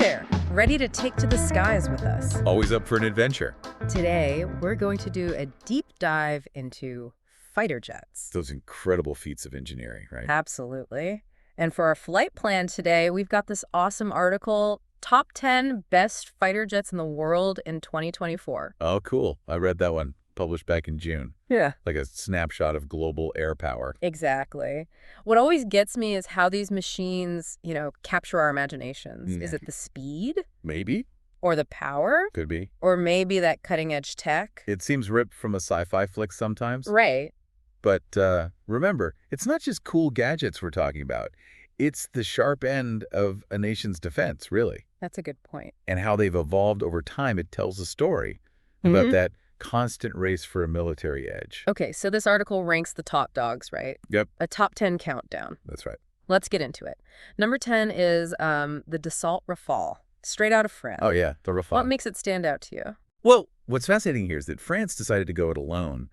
there, ready to take to the skies with us. Always up for an adventure. Today, we're going to do a deep dive into fighter jets. Those incredible feats of engineering, right? Absolutely. And for our flight plan today, we've got this awesome article, Top 10 Best Fighter Jets in the World in 2024. Oh, cool. I read that one, published back in June. Yeah. Like a snapshot of global air power. Exactly. What always gets me is how these machines, capture our imaginations. Is it the speed? Maybe. Or the power? Could be. Or maybe that cutting-edge tech? It seems ripped from a sci-fi flick sometimes. Right. But remember, it's not just cool gadgets we're talking about. It's the sharp end of a nation's defense, really. That's a good point. And how they've evolved over time. It tells a story about that constant race for a military edge. Okay, so this article ranks the top dogs, right? Yep. A top 10 countdown. That's right. Let's get into it. Number 10 is the Dassault Rafale, straight out of France. Oh, yeah, the Rafale. What makes it stand out to you? Well, what's fascinating here is that France decided to go it alone.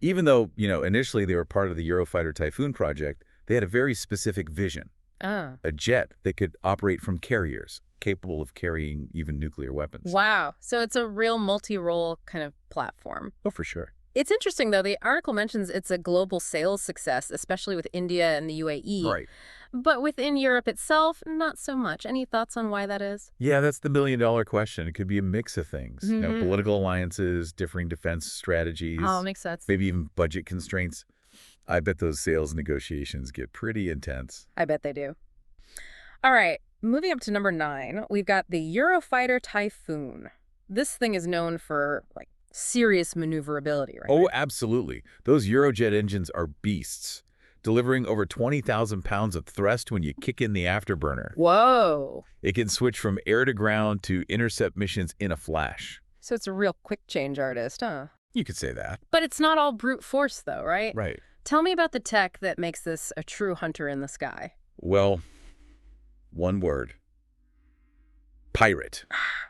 Even though, initially they were part of the Eurofighter Typhoon project, they had a very specific vision. A jet that could operate from carriers, capable of carrying even nuclear weapons. Wow. So it's a real multi-role kind of platform. Oh, for sure. It's interesting, though. The article mentions it's a global sales success, especially with India and the UAE. Right. But within Europe itself, not so much. Any thoughts on why that is? Yeah, that's the million-dollar question. It could be a mix of things. Political alliances, differing defense strategies. Oh, makes sense. Maybe even budget constraints. I bet those sales negotiations get pretty intense. I bet they do. All right, moving up to number 9, we've got the Eurofighter Typhoon. This thing is known for, serious maneuverability, right? Oh, absolutely. Those Eurojet engines are beasts, delivering over 20,000 pounds of thrust when you kick in the afterburner. Whoa. It can switch from air to ground to intercept missions in a flash. So it's a real quick change artist, huh? You could say that. But it's not all brute force, though, right? Right. Tell me about the tech that makes this a true hunter in the sky. Well, one word. Pirate.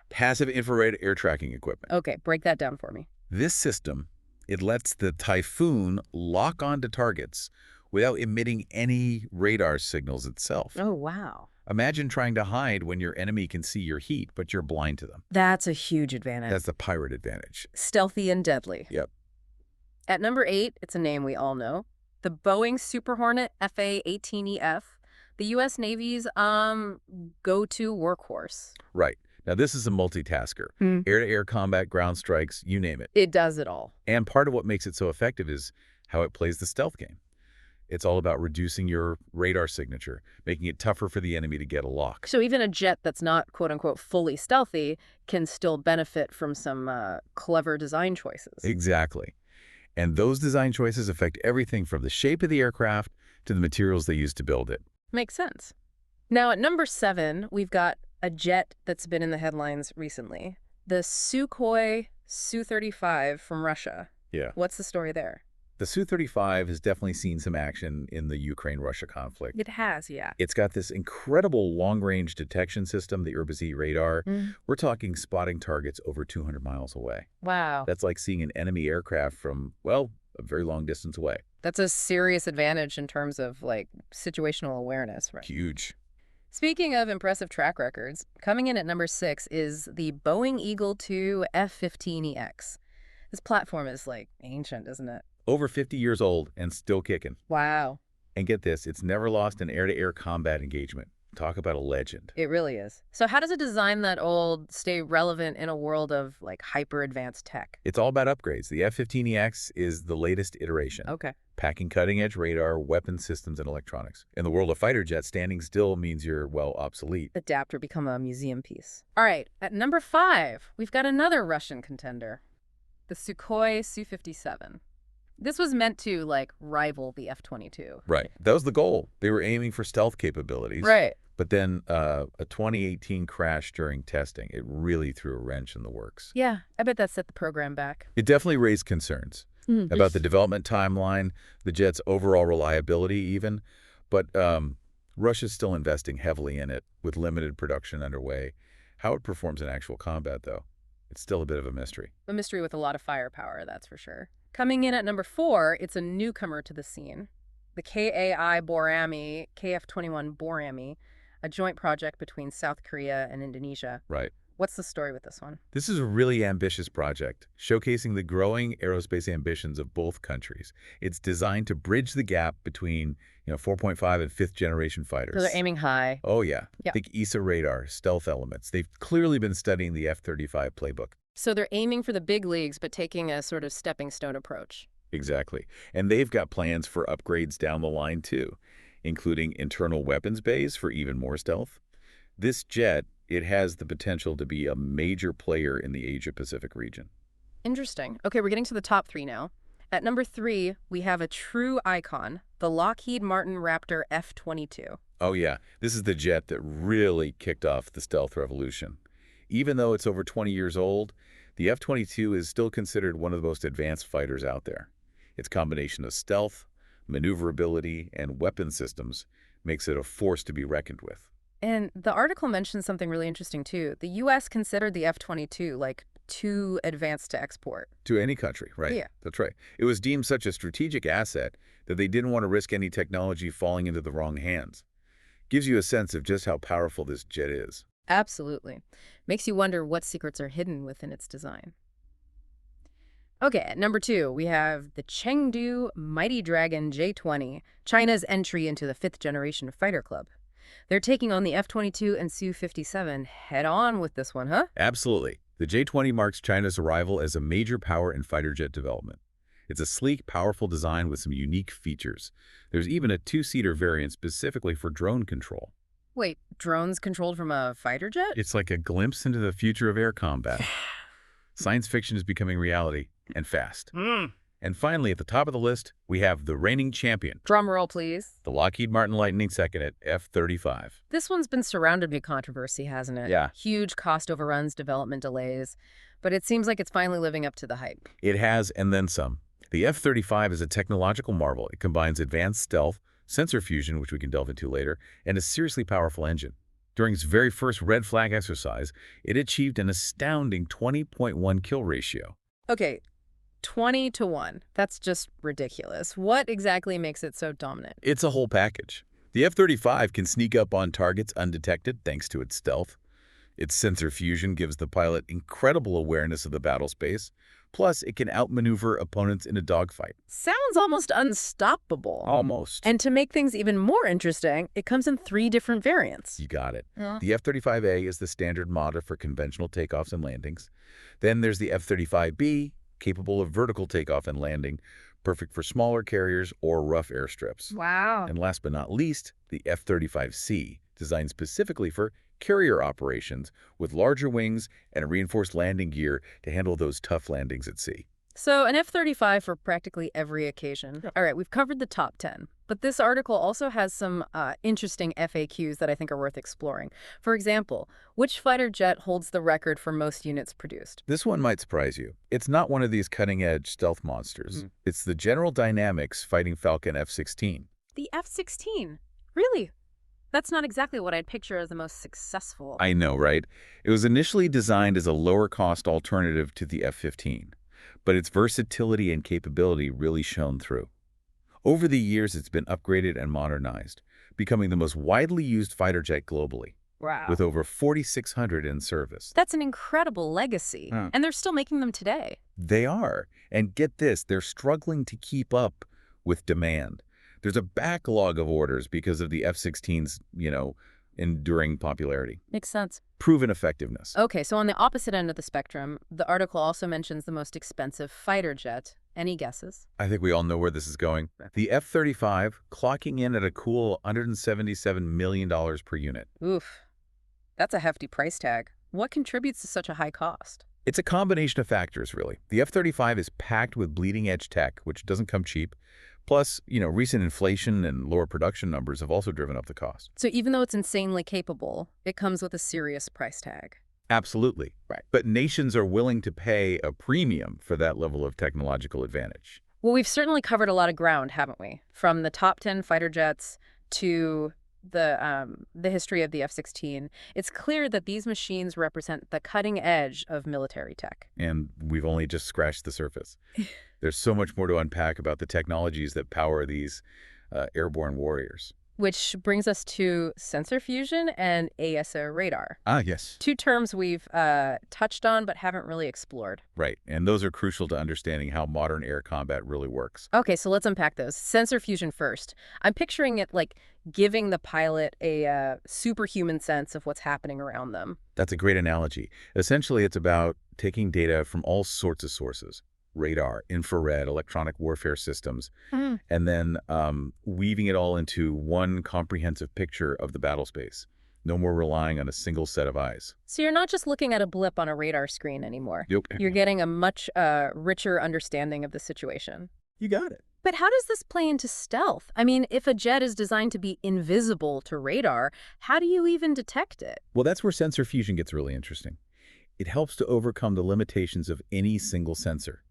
Passive infrared air tracking equipment. Okay, break that down for me. This system, it lets the Typhoon lock onto targets without emitting any radar signals itself. Oh, wow. Imagine trying to hide when your enemy can see your heat, but you're blind to them. That's a huge advantage. That's the pirate advantage. Stealthy and deadly. Yep. At number 8, it's a name we all know. The Boeing Super Hornet FA-18EF, the U.S. Navy's go-to workhorse. Right. Now, this is a multitasker. Air-to-air combat, ground strikes, you name it. It does it all. And part of what makes it so effective is how it plays the stealth game. It's all about reducing your radar signature, making it tougher for the enemy to get a lock. So even a jet that's not, quote-unquote, fully stealthy can still benefit from some clever design choices. Exactly. And those design choices affect everything from the shape of the aircraft to the materials they use to build it. Makes sense. Now, at number 7, we've got a jet that's been in the headlines recently. The Sukhoi Su-35 from Russia. Yeah. What's the story there? The Su-35 has definitely seen some action in the Ukraine-Russia conflict. It has, yeah. It's got this incredible long-range detection system, the Urbz radar. We're talking spotting targets over 200 miles away. Wow. That's like seeing an enemy aircraft from, well, a very long distance away. That's a serious advantage in terms of, situational awareness, right? Huge. Speaking of impressive track records, coming in at number 6 is the Boeing Eagle II F-15EX. This platform is, ancient, isn't it? Over 50 years old and still kicking. Wow. And get this, it's never lost an air-to-air combat engagement. Talk about a legend. It really is. So how does a design that old stay relevant in a world of, hyper-advanced tech? It's all about upgrades. The F-15EX is the latest iteration. Okay. Packing cutting-edge radar, weapon systems, and electronics. In the world of fighter jets, standing still means you're, obsolete. Adapt or become a museum piece. All right, at number 5, we've got another Russian contender, the Sukhoi Su-57. This was meant to, rival the F-22. Right. That was the goal. They were aiming for stealth capabilities. Right. But then a 2018 crash during testing, it really threw a wrench in the works. Yeah, I bet that set the program back. It definitely raised concerns about the development timeline, the jet's overall reliability even. But Russia's still investing heavily in it with limited production underway. How it performs in actual combat, though, it's still a bit of a mystery. A mystery with a lot of firepower, that's for sure. Coming in at number 4, it's a newcomer to the scene. The KAI Borami, KF-21 Borami. a joint project between South Korea and Indonesia. Right. What's the story with this one? This is a really ambitious project, showcasing the growing aerospace ambitions of both countries. It's designed to bridge the gap between, 4.5 and 5th generation So they're fighters. aiming high. Oh, yeah. Yeah. Think ESA radar, stealth elements. They've clearly been studying the F-35 playbook. So they're aiming for the big leagues, but taking a sort of stepping stone approach. Exactly. And they've got plans for upgrades down the line, too, including internal weapons bays for even more stealth. This jet, it has the potential to be a major player in the Asia-Pacific region. Interesting. Okay, we're getting to the top three now. At number 3, we have a true icon, the Lockheed Martin Raptor F-22. Oh, yeah. This is the jet that really kicked off the stealth revolution. Even though it's over 20 years old, the F-22 is still considered one of the most advanced fighters out there. Its combination of stealth, maneuverability, and weapon systems makes it a force to be reckoned with. And the article mentions something really interesting, too. The U.S. considered the F-22, like, too advanced to export. To any country, right? Yeah. That's right. It was deemed such a strategic asset that they didn't want to risk any technology falling into the wrong hands. Gives you a sense of just how powerful this jet is. Absolutely. Makes you wonder what secrets are hidden within its design. Okay, at number 2, we have the Chengdu Mighty Dragon J-20, China's entry into the 5th generation fighter club. They're taking on the F-22 and Su-57 head-on with this one, huh? Absolutely. The J-20 marks China's arrival as a major power in fighter jet development. It's a sleek, powerful design with some unique features. There's even a two-seater variant specifically for drone control. Wait, drones controlled from a fighter jet? It's like a glimpse into the future of air combat. Science fiction is becoming reality, and fast. And finally, at the top of the list, we have the reigning champion, Drum roll, please. the Lockheed Martin Lightning II F-35. This one's been surrounded by controversy, hasn't it? Yeah. Huge cost overruns, development delays. But it seems like it's finally living up to the hype. It has, and then some. The F-35 is a technological marvel. It combines advanced stealth, sensor fusion, which we can delve into later, and a seriously powerful engine. During its very first red flag exercise, it achieved an astounding 20.1 kill ratio. Okay, 20 to 1. That's just ridiculous. What exactly makes it so dominant? It's a whole package. The F-35 can sneak up on targets undetected thanks to its stealth. Its sensor fusion gives the pilot incredible awareness of the battle space. Plus, it can outmaneuver opponents in a dogfight. Sounds almost unstoppable. Almost. And to make things even more interesting, it comes in 3 different variants. You got it. Yeah. The F-35A is the standard model for conventional takeoffs and landings. Then there's the F-35B, capable of vertical takeoff and landing, perfect for smaller carriers or rough airstrips. Wow. And last but not least, the F-35C, designed specifically for carrier operations with larger wings and a reinforced landing gear to handle those tough landings at sea. So an F-35 for practically every occasion. Yeah. All right, we've covered the top 10. But this article also has some interesting FAQs that I think are worth exploring. For example, which fighter jet holds the record for most units produced? This one might surprise you. It's not one of these cutting-edge stealth monsters. It's the General Dynamics Fighting Falcon F-16. The F-16. Really? That's not exactly what I'd picture as the most successful. I know, right? It was initially designed as a lower-cost alternative to the F-15, but its versatility and capability really shone through. Over the years, it's been upgraded and modernized, becoming the most widely used fighter jet globally, Wow. with over 4,600 in service. That's an incredible legacy. Huh. And they're still making them today. They are. And get this, they're struggling to keep up with demand. There's a backlog of orders because of the F-16's, enduring popularity. Makes sense. Proven effectiveness. Okay, so on the opposite end of the spectrum, the article also mentions the most expensive fighter jet. Any guesses? I think we all know where this is going. The F-35 clocking in at a cool $177 million per unit. Oof. That's a hefty price tag. What contributes to such a high cost? It's a combination of factors, really. The F-35 is packed with bleeding-edge tech, which doesn't come cheap. Plus, recent inflation and lower production numbers have also driven up the cost. So even though it's insanely capable, it comes with a serious price tag. Absolutely. Right. But nations are willing to pay a premium for that level of technological advantage. Well, we've certainly covered a lot of ground, haven't we? From the top 10 fighter jets to the history of the F-16. It's clear that these machines represent the cutting edge of military tech. And we've only just scratched the surface. There's so much more to unpack about the technologies that power these airborne warriors. Which brings us to sensor fusion and AESA radar. Ah, yes. Two terms we've touched on but haven't really explored. Right, and those are crucial to understanding how modern air combat really works. Okay, so let's unpack those. Sensor fusion first. I'm picturing it like giving the pilot a superhuman sense of what's happening around them. That's a great analogy. Essentially, it's about taking data from all sorts of sources, radar, infrared, electronic warfare systems, and then weaving it all into one comprehensive picture of the battle space. No more relying on a single set of eyes. So you're not just looking at a blip on a radar screen anymore. Yep. You're getting a much richer understanding of the situation. You got it. But how does this play into stealth? I mean, if a jet is designed to be invisible to radar, how do you even detect it? Well, that's where sensor fusion gets really interesting. It helps to overcome the limitations of any single sensor.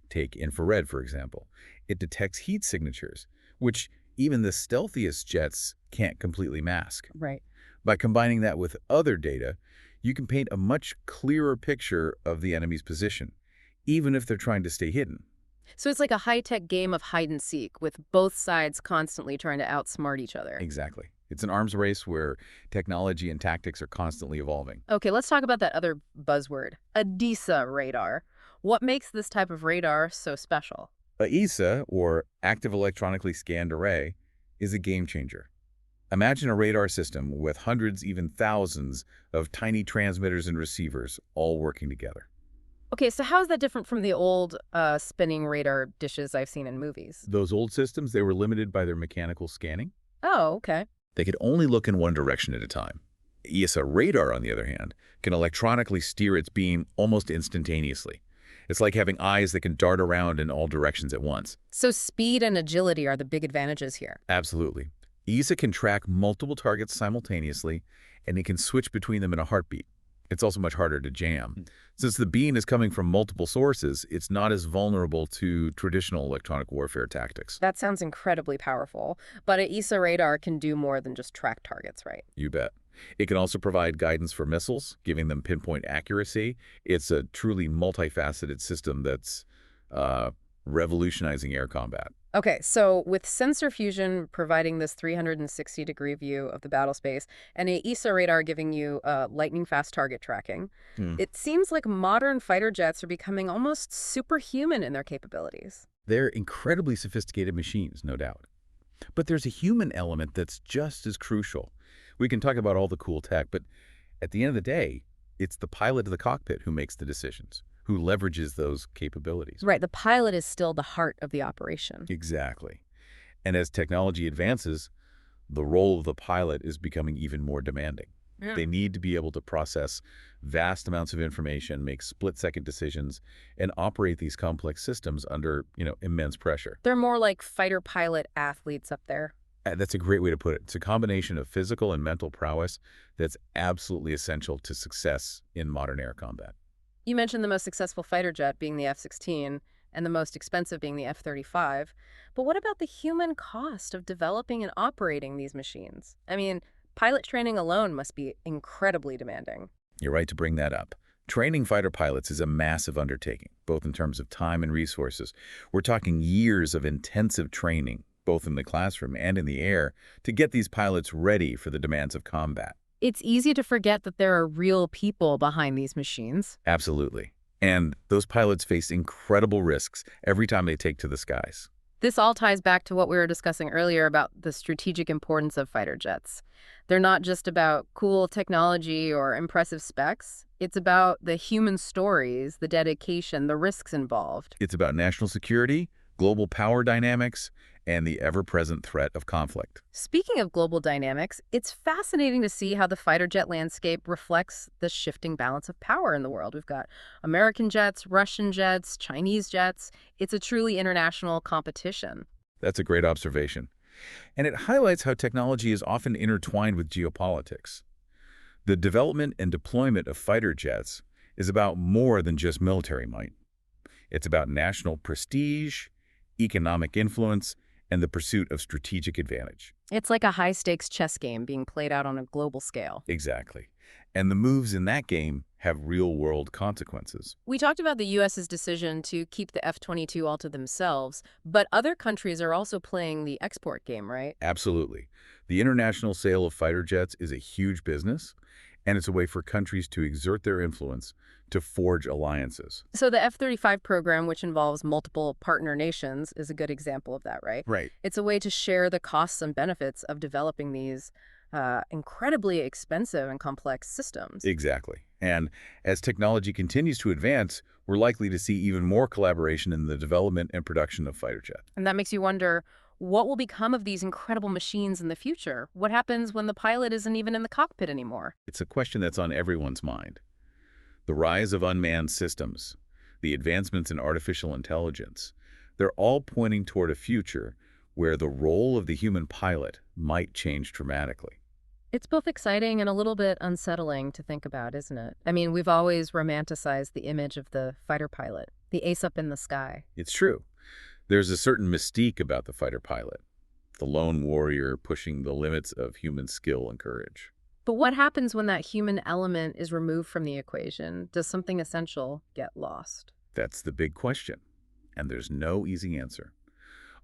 Take infrared, for example. It detects heat signatures, which even the stealthiest jets can't completely mask. Right. By combining that with other data, you can paint a much clearer picture of the enemy's position, even if they're trying to stay hidden. So it's like a high-tech game of hide and seek, with both sides constantly trying to outsmart each other. Exactly. It's an arms race where technology and tactics are constantly evolving. Okay, let's talk about that other buzzword, AESA radar. What makes this type of radar so special? AESA, or Active Electronically Scanned Array, is a game changer. Imagine a radar system with hundreds, even thousands, of tiny transmitters and receivers all working together. Okay, so how is that different from the old spinning radar dishes I've seen in movies? Those old systems, they were limited by their mechanical scanning. Oh, okay. They could only look in one direction at a time. AESA radar, on the other hand, can electronically steer its beam almost instantaneously. It's like having eyes that can dart around in all directions at once. So speed and agility are the big advantages here. Absolutely. AESA can track multiple targets simultaneously, and it can switch between them in a heartbeat. It's also much harder to jam. Since the beam is coming from multiple sources, it's not as vulnerable to traditional electronic warfare tactics. That sounds incredibly powerful, but an AESA radar can do more than just track targets, right? You bet. It can also provide guidance for missiles, giving them pinpoint accuracy. It's a truly multifaceted system that's revolutionizing air combat. Okay, so with sensor fusion providing this 360-degree view of the battle space and a AESA radar giving you lightning-fast target tracking, it seems like modern fighter jets are becoming almost superhuman in their capabilities. They're incredibly sophisticated machines, no doubt. But there's a human element that's just as crucial. We can talk about all the cool tech, but at the end of the day, it's the pilot of the cockpit who makes the decisions, who leverages those capabilities. Right, the pilot is still the heart of the operation. Exactly. And as technology advances, the role of the pilot is becoming even more demanding. Yeah. They need to be able to process vast amounts of information, make split-second decisions, and operate these complex systems under, immense pressure. They're more like fighter pilot athletes up there. That's a great way to put it. It's a combination of physical and mental prowess that's absolutely essential to success in modern air combat. You mentioned the most successful fighter jet being the F-16 and the most expensive being the F-35. But what about the human cost of developing and operating these machines? I mean, pilot training alone must be incredibly demanding. You're right to bring that up. Training fighter pilots is a massive undertaking, both in terms of time and resources. We're talking years of intensive training, both in the classroom and in the air, to get these pilots ready for the demands of combat. It's easy to forget that there are real people behind these machines. Absolutely. And those pilots face incredible risks every time they take to the skies. This all ties back to what we were discussing earlier about the strategic importance of fighter jets. They're not just about cool technology or impressive specs. It's about the human stories, the dedication, the risks involved. It's about national security, global power dynamics, and the ever-present threat of conflict. Speaking of global dynamics, it's fascinating to see how the fighter jet landscape reflects the shifting balance of power in the world. We've got American jets, Russian jets, Chinese jets. It's a truly international competition. That's a great observation. And it highlights how technology is often intertwined with geopolitics. The development and deployment of fighter jets is about more than just military might. It's about national prestige, economic influence, and the pursuit of strategic advantage. It's like a high-stakes chess game being played out on a global scale. Exactly. And the moves in that game have real-world consequences. We talked about the U.S.'s decision to keep the F-22 all to themselves, but other countries are also playing the export game, right? Absolutely. The international sale of fighter jets is a huge business, and it's a way for countries to exert their influence to forge alliances. So the F-35 program, which involves multiple partner nations, is a good example of that, right? Right. It's a way to share the costs and benefits of developing these incredibly expensive and complex systems. Exactly. And as technology continues to advance, we're likely to see even more collaboration in the development and production of fighter jets. And that makes you wonder, what will become of these incredible machines in the future? What happens when the pilot isn't even in the cockpit anymore? It's a question that's on everyone's mind. The rise of unmanned systems, the advancements in artificial intelligence, they're all pointing toward a future where the role of the human pilot might change dramatically. It's both exciting and a little bit unsettling to think about, isn't it? I mean, we've always romanticized the image of the fighter pilot, the ace up in the sky. It's true. There's a certain mystique about the fighter pilot, the lone warrior pushing the limits of human skill and courage. But what happens when that human element is removed from the equation? Does something essential get lost? That's the big question, and there's no easy answer.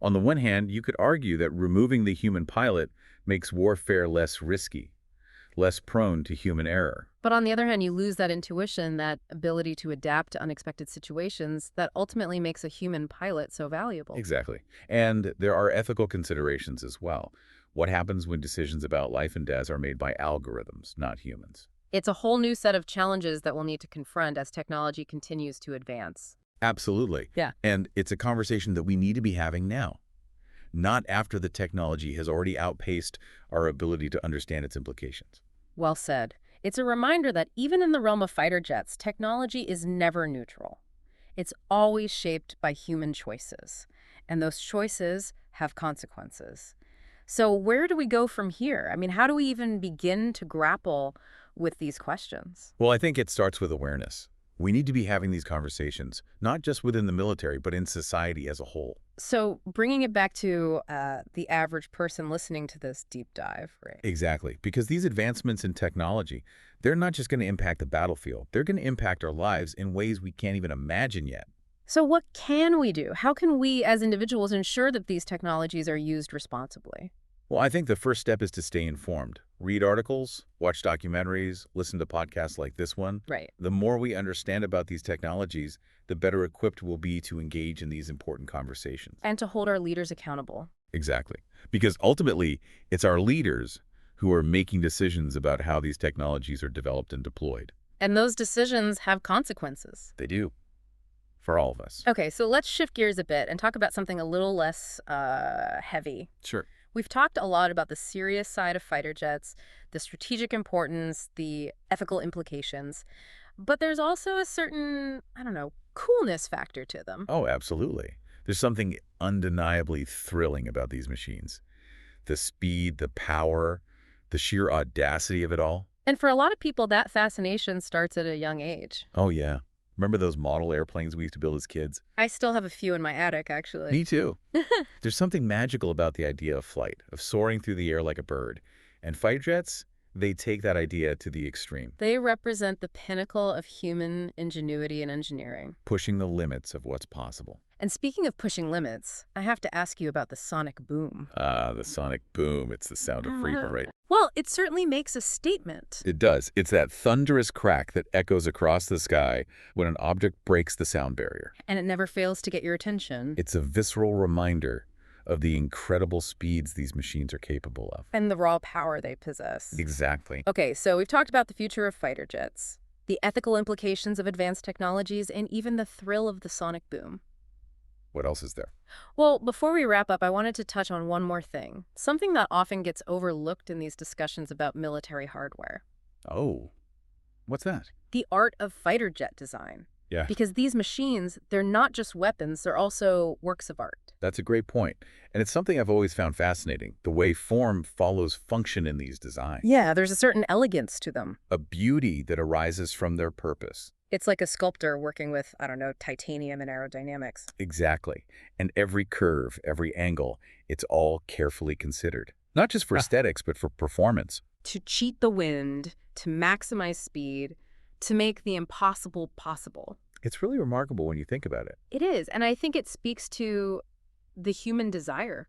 On the one hand, you could argue that removing the human pilot makes warfare less risky, less prone to human error. But on the other hand, you lose that intuition, that ability to adapt to unexpected situations that ultimately makes a human pilot so valuable. Exactly. And there are ethical considerations as well. What happens when decisions about life and death are made by algorithms, not humans? It's a whole new set of challenges that we'll need to confront as technology continues to advance. Absolutely. Yeah. And it's a conversation that we need to be having now, not after the technology has already outpaced our ability to understand its implications. Well said. It's a reminder that even in the realm of fighter jets, technology is never neutral. It's always shaped by human choices, and those choices have consequences. So where do we go from here? I mean, how do we even begin to grapple with these questions? Well, I think it starts with awareness. We need to be having these conversations, not just within the military, but in society as a whole. So bringing it back to the average person listening to this deep dive, right? Exactly, because these advancements in technology, they're not just going to impact the battlefield. They're going to impact our lives in ways we can't even imagine yet. So what can we do? How can we as individuals ensure that these technologies are used responsibly? Well, I think the first step is to stay informed. Read articles, watch documentaries, listen to podcasts like this one. Right. The more we understand about these technologies, the better equipped we'll be to engage in these important conversations. And to hold our leaders accountable. Exactly. Because ultimately, it's our leaders who are making decisions about how these technologies are developed and deployed. And those decisions have consequences. They do. For all of us. Okay, so let's shift gears a bit and talk about something a little less heavy. Sure. We've talked a lot about the serious side of fighter jets, the strategic importance, the ethical implications, but there's also a certain, I don't know, coolness factor to them. Oh, absolutely. There's something undeniably thrilling about these machines. The speed, the power, the sheer audacity of it all. And for a lot of people, that fascination starts at a young age. Oh, yeah. Remember those model airplanes we used to build as kids? I still have a few in my attic, actually. Me too. There's something magical about the idea of flight, of soaring through the air like a bird. And fighter jets, they take that idea to the extreme. They represent the pinnacle of human ingenuity and engineering. Pushing the limits of what's possible. And speaking of pushing limits, I have to ask you about the sonic boom. Ah, the sonic boom. It's the sound of freedom, right? Well, it certainly makes a statement. It does. It's that thunderous crack that echoes across the sky when an object breaks the sound barrier. And it never fails to get your attention. It's a visceral reminder of the incredible speeds these machines are capable of. And the raw power they possess. Exactly. Okay, so we've talked about the future of fighter jets, the ethical implications of advanced technologies, and even the thrill of the sonic boom. What else is there? Well, before we wrap up, I wanted to touch on one more thing, something that often gets overlooked in these discussions about military hardware. Oh, what's that? The art of fighter jet design. Yeah. Because these machines, they're not just weapons, they're also works of art. That's a great point. And it's something I've always found fascinating, the way form follows function in these designs. Yeah, there's a certain elegance to them. A beauty that arises from their purpose. It's like a sculptor working with, I don't know, titanium and aerodynamics. Exactly. And every curve, every angle, it's all carefully considered. Not just for aesthetics, but for performance. To cheat the wind, to maximize speed, to make the impossible possible. It's really remarkable when you think about it. It is, and I think it speaks to the human desire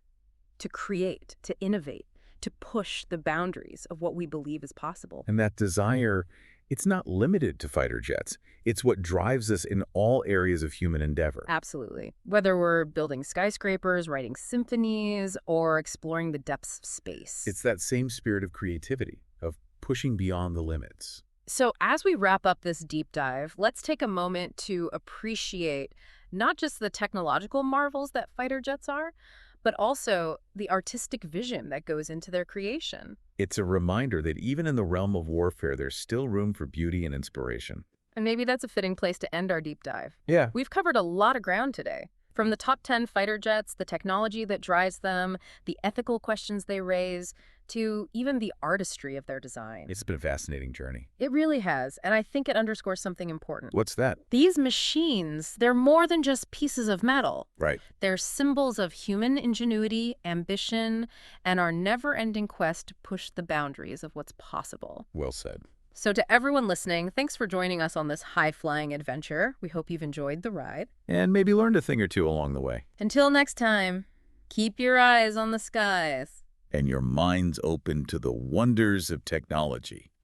to create, to innovate, to push the boundaries of what we believe is possible. And that desire, it's not limited to fighter jets. It's what drives us in all areas of human endeavor. Absolutely. Whether we're building skyscrapers, writing symphonies, or exploring the depths of space. It's that same spirit of creativity, of pushing beyond the limits. So as we wrap up this deep dive, let's take a moment to appreciate not just the technological marvels that fighter jets are, but also the artistic vision that goes into their creation. It's a reminder that even in the realm of warfare, there's still room for beauty and inspiration. And maybe that's a fitting place to end our deep dive. Yeah. We've covered a lot of ground today. From the top 10 fighter jets, the technology that drives them, the ethical questions they raise, to even the artistry of their design. It's been a fascinating journey. It really has, and I think it underscores something important. What's that? These machines, they're more than just pieces of metal. Right. They're symbols of human ingenuity, ambition, and our never-ending quest to push the boundaries of what's possible. Well said. So to everyone listening, thanks for joining us on this high-flying adventure. We hope you've enjoyed the ride. And maybe learned a thing or two along the way. Until next time, keep your eyes on the skies. And your minds open to the wonders of technology.